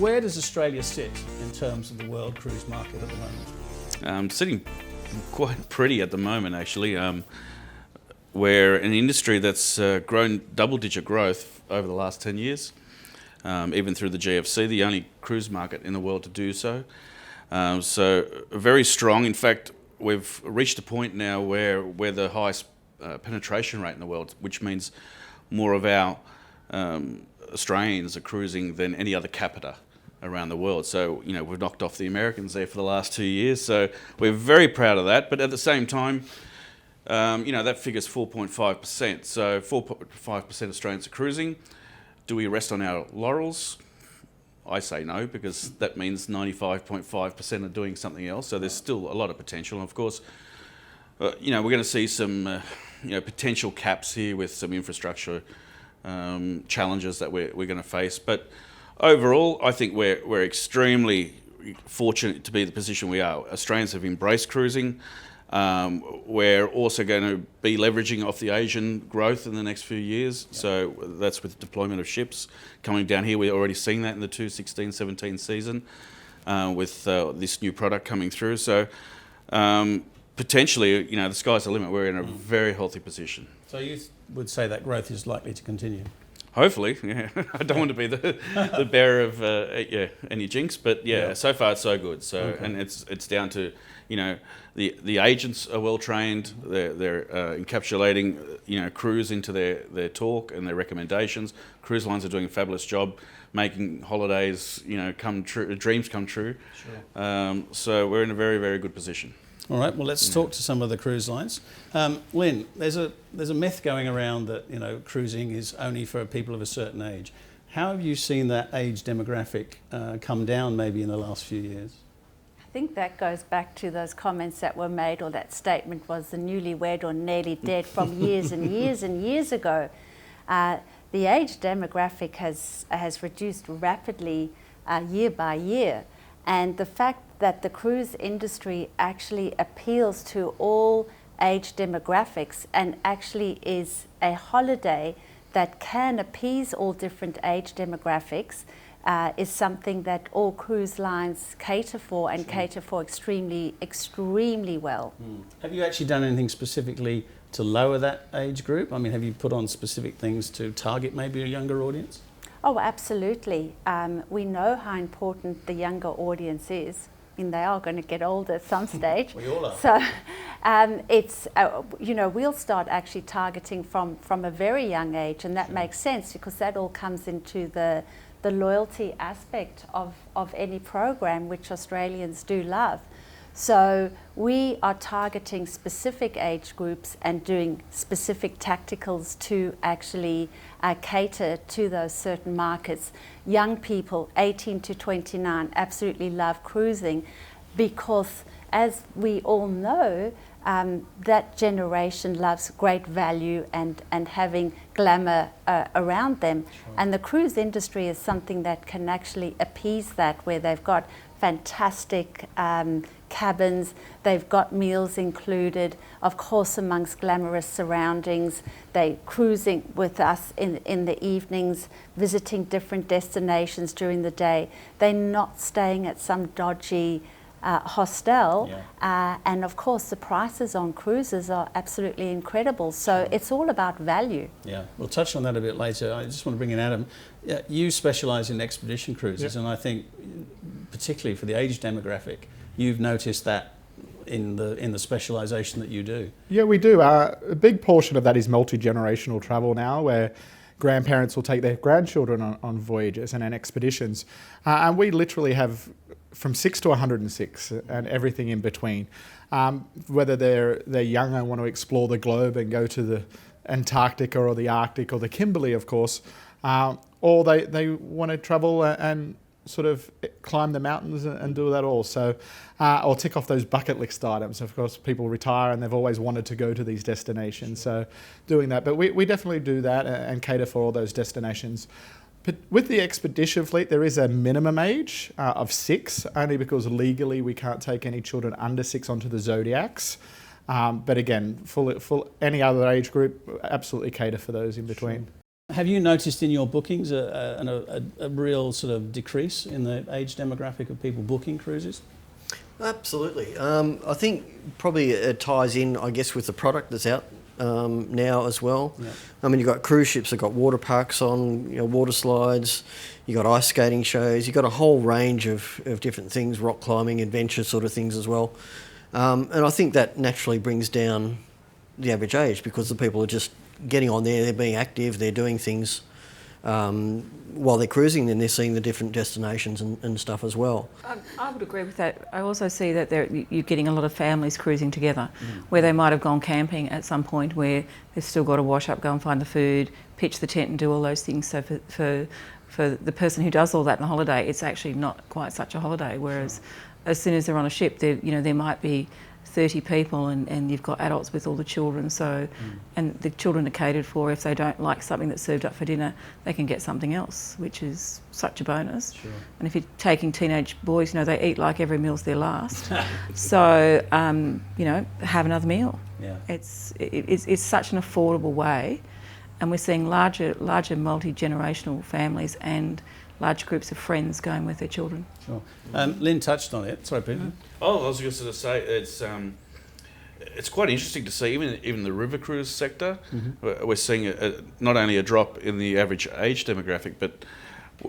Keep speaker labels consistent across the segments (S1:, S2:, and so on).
S1: where does Australia sit in terms of the world cruise market at the moment?
S2: Sitting quite pretty at the moment, actually. We're an industry that's grown double-digit growth over the last 10 years, even through the GFC, the only cruise market in the world to do so. So very strong. In fact, we've reached a point now where we're the highest penetration rate in the world, which means more of our Australians are cruising than any other capita around the world. So, we've knocked off the Americans there for the last 2 years. So we're very proud of that. But at the same time, that figure's 4.5%. So 4.5% Australians are cruising. Do we rest on our laurels? I say no, because that means 95.5% are doing something else. So there's still a lot of potential. And of course, we're going to see some, potential caps here with some infrastructure challenges that we're going to face. But overall, I think we're extremely fortunate to be in the position we are. Australians have embraced cruising. We're also going to be leveraging off the Asian growth in the next few years. Yep. So that's with deployment of ships coming down here. We're already seeing that in the 2016-17 season with this new product coming through. So potentially, the sky's the limit. We're in a very healthy position.
S1: So you would say that growth is likely to continue?
S2: Hopefully, yeah. I don't want to be the bearer of any jinx, but so far it's so good. So okay. And it's down to the agents are well trained. They're encapsulating cruise into their talk and their recommendations. Cruise lines are doing a fabulous job making holidays come true, dreams come true. Sure. So we're in a very, very good position.
S1: All right, well, let's talk to some of the cruise lines. Lynn, there's a myth going around that cruising is only for people of a certain age. How have you seen that age demographic come down maybe in the last few years?
S3: I think that goes back to those comments that were made, or that statement was the newlywed or nearly dead from years and years and years ago. The age demographic has reduced rapidly year by year. And the fact that the cruise industry actually appeals to all age demographics and actually is a holiday that can appease all different age demographics is something that all cruise lines cater for and cater for extremely, extremely well.
S1: Have you actually done anything specifically to lower that age group? I mean, have you put on specific things to target maybe a younger audience?
S3: Oh, absolutely. We know how important the younger audience is. I mean, they are going to get older at some stage.
S1: We all are.
S3: So it's, we'll start actually targeting from a very young age, and that makes sense because that all comes into the loyalty aspect of any program, which Australians do love. So we are targeting specific age groups and doing specific tacticals to actually cater to those certain markets. Young people, 18 to 29, absolutely love cruising because, as we all know, that generation loves great value and having glamour around them. Sure. And the cruise industry is something that can actually appease that, where they've got fantastic cabins, they've got meals included, of course amongst glamorous surroundings. They're cruising with us in the evenings, visiting different destinations during the day. They're not staying at some dodgy hostel. Yeah. And of course the prices on cruises are absolutely incredible. So it's all about value.
S1: Yeah, we'll touch on that a bit later. I just want to bring in Adam. You specialise in expedition cruises, and I think particularly for the age demographic, you've noticed that in the specialisation that you do.
S4: Yeah, we do. A big portion of that is multi-generational travel now, where grandparents will take their grandchildren on voyages and on expeditions. And we literally have from 6 to 106 and everything in between. Whether they're young and want to explore the globe and go to the Antarctica or the Arctic or the Kimberley, of course, or they want to travel and sort of climb the mountains and do that all. So, or tick off those bucket list items. Of course, people retire and they've always wanted to go to these destinations. So doing that, but we definitely do that and cater for all those destinations. But with the expedition fleet, there is a minimum age of 6, only because legally we can't take any children under 6 onto the Zodiacs. But again, full any other age group, absolutely cater for those in between.
S1: Sure. Have you noticed in your bookings a real sort of decrease in the age demographic of people booking cruises?
S5: Absolutely. I think probably it ties in, I guess, with the product that's out now as well.
S1: Yeah.
S5: I mean, you've got cruise ships that got water parks on, water slides, you've got ice skating shows, you've got a whole range of different things, rock climbing, adventure sort of things as well. And I think that naturally brings down the average age because the people are just getting on there, they're being active, they're doing things while they're cruising, then they're seeing the different destinations and stuff as well.
S6: I would agree with that. I also see that you're getting a lot of families cruising together, where they might have gone camping at some point where they've still got to wash up, go and find the food, pitch the tent and do all those things. So for the person who does all that on a holiday, it's actually not quite such a holiday, whereas as soon as they're on a ship, there might be 30 people and you've got adults with all the children, and the children are catered for. If they don't like something that's served up for dinner, they can get something else, which is such a bonus. Sure. And if you're taking teenage boys, they eat like every meal's their last. So, have another meal.
S1: Yeah.
S6: It's such an affordable way, and we're seeing larger multi-generational families and large groups of friends going with their children.
S1: Sure. Lynn touched on it. Sorry, Peter.
S2: Oh, I was just going to say it's quite interesting to see even the river cruise sector. Mm-hmm. We're seeing not only a drop in the average age demographic, but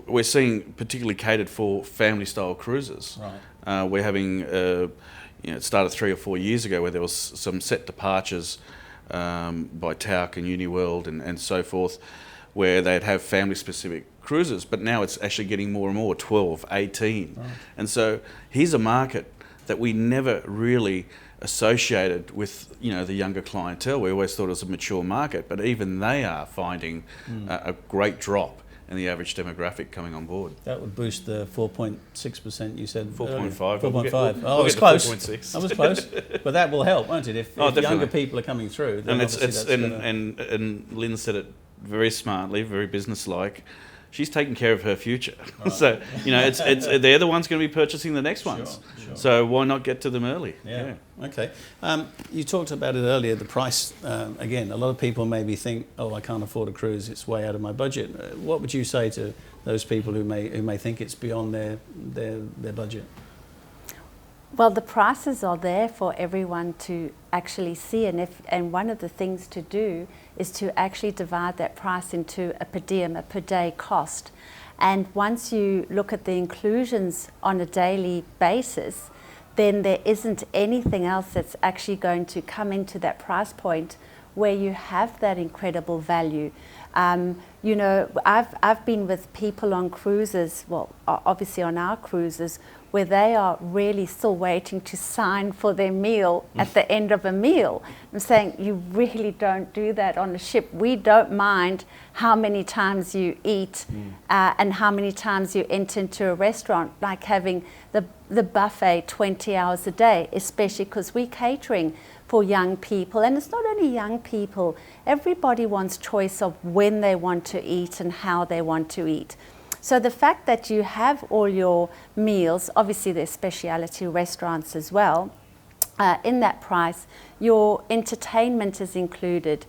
S2: we're seeing particularly catered for family style cruises. Right. We're having it started 3 or 4 years ago where there was some set departures by Tauk and Uniworld and so forth, where they'd have family specific cruises, but now it's actually getting more and more 12, 18. Right. And so here's a market that we never really associated with the younger clientele. We always thought it was a mature market, but even they are finding a great drop in the average demographic coming on board.
S1: That would boost the 4.6% you said.
S2: 4.5.
S1: 4.5. I was close. 4.6. I was close, but that will help, won't it? If younger people are coming through, then
S2: and Lynn said it very smartly, very businesslike. She's taking care of her future. Right. So, they're the ones going to be purchasing the next ones. Sure. So why not get to them early?
S1: Yeah. Okay. You talked about it earlier, the price. Again, a lot of people maybe think, I can't afford a cruise, it's way out of my budget. What would you say to those people who may think it's beyond their budget?
S3: Well, the prices are there for everyone to actually see, and one of the things to do is to actually divide that price into a per diem, a per day cost. And once you look at the inclusions on a daily basis, then there isn't anything else that's actually going to come into that price point where you have that incredible value. I've been with people on cruises, well, obviously on our cruises, where they are really still waiting to sign for their meal at the end of a meal. I'm saying, you really don't do that on a ship. We don't mind how many times you eat and how many times you enter into a restaurant, like having the buffet 20 hours a day, especially because we're catering for young people. And it's not only young people, everybody wants choice of when they want to eat and how they want to eat. So the fact that you have all your meals, obviously there's specialty restaurants as well, in that price, your entertainment is included,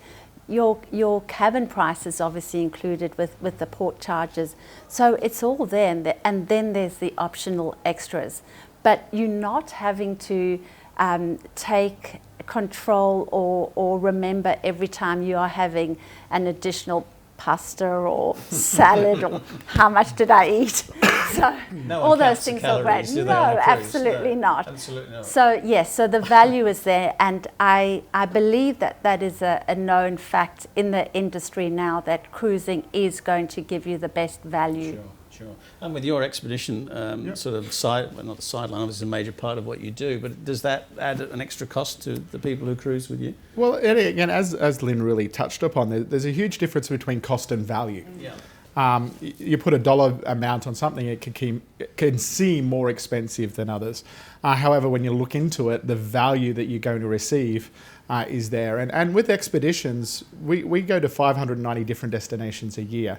S3: your cabin price is obviously included with the port charges. So it's all there, and then there's the optional extras. But you're not having to take control or remember every time you are having an additional pasta or salad or how much did I eat. So all those things are great. No, absolutely not.
S1: Absolutely not.
S3: So yes, so the value is there, and I believe that is a known fact in the industry now, that cruising is going to give you the best value.
S1: Sure. And with your expedition sort of not the sideline, obviously a major part of what you do, but does that add an extra cost to the people who cruise with you?
S4: Well, again, as Lynn really touched upon, there's a huge difference between cost and value. Yeah. You put a dollar amount on something, it can seem more expensive than others. However, when you look into it, the value that you're going to receive is there. And with expeditions, we go to 590 different destinations a year.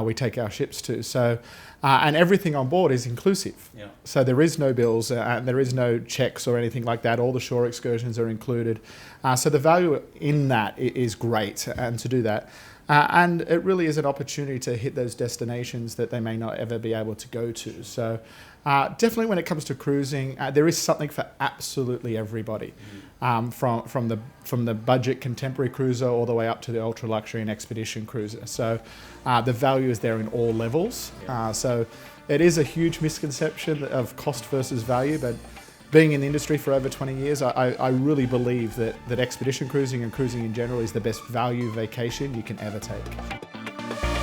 S4: We take our ships to. So, and everything on board is inclusive. Yeah. So there is no bills, and there is no checks or anything like that. All the shore excursions are included. So the value in that is great, and to do that. And it really is an opportunity to hit those destinations that they may not ever be able to go to. So definitely when it comes to cruising, there is something for absolutely everybody, from the budget contemporary cruiser all the way up to the ultra luxury and expedition cruiser. So the value is there in all levels. So it is a huge misconception of cost versus value, but being in the industry for over 20 years, I really believe that expedition cruising and cruising in general is the best value vacation you can ever take.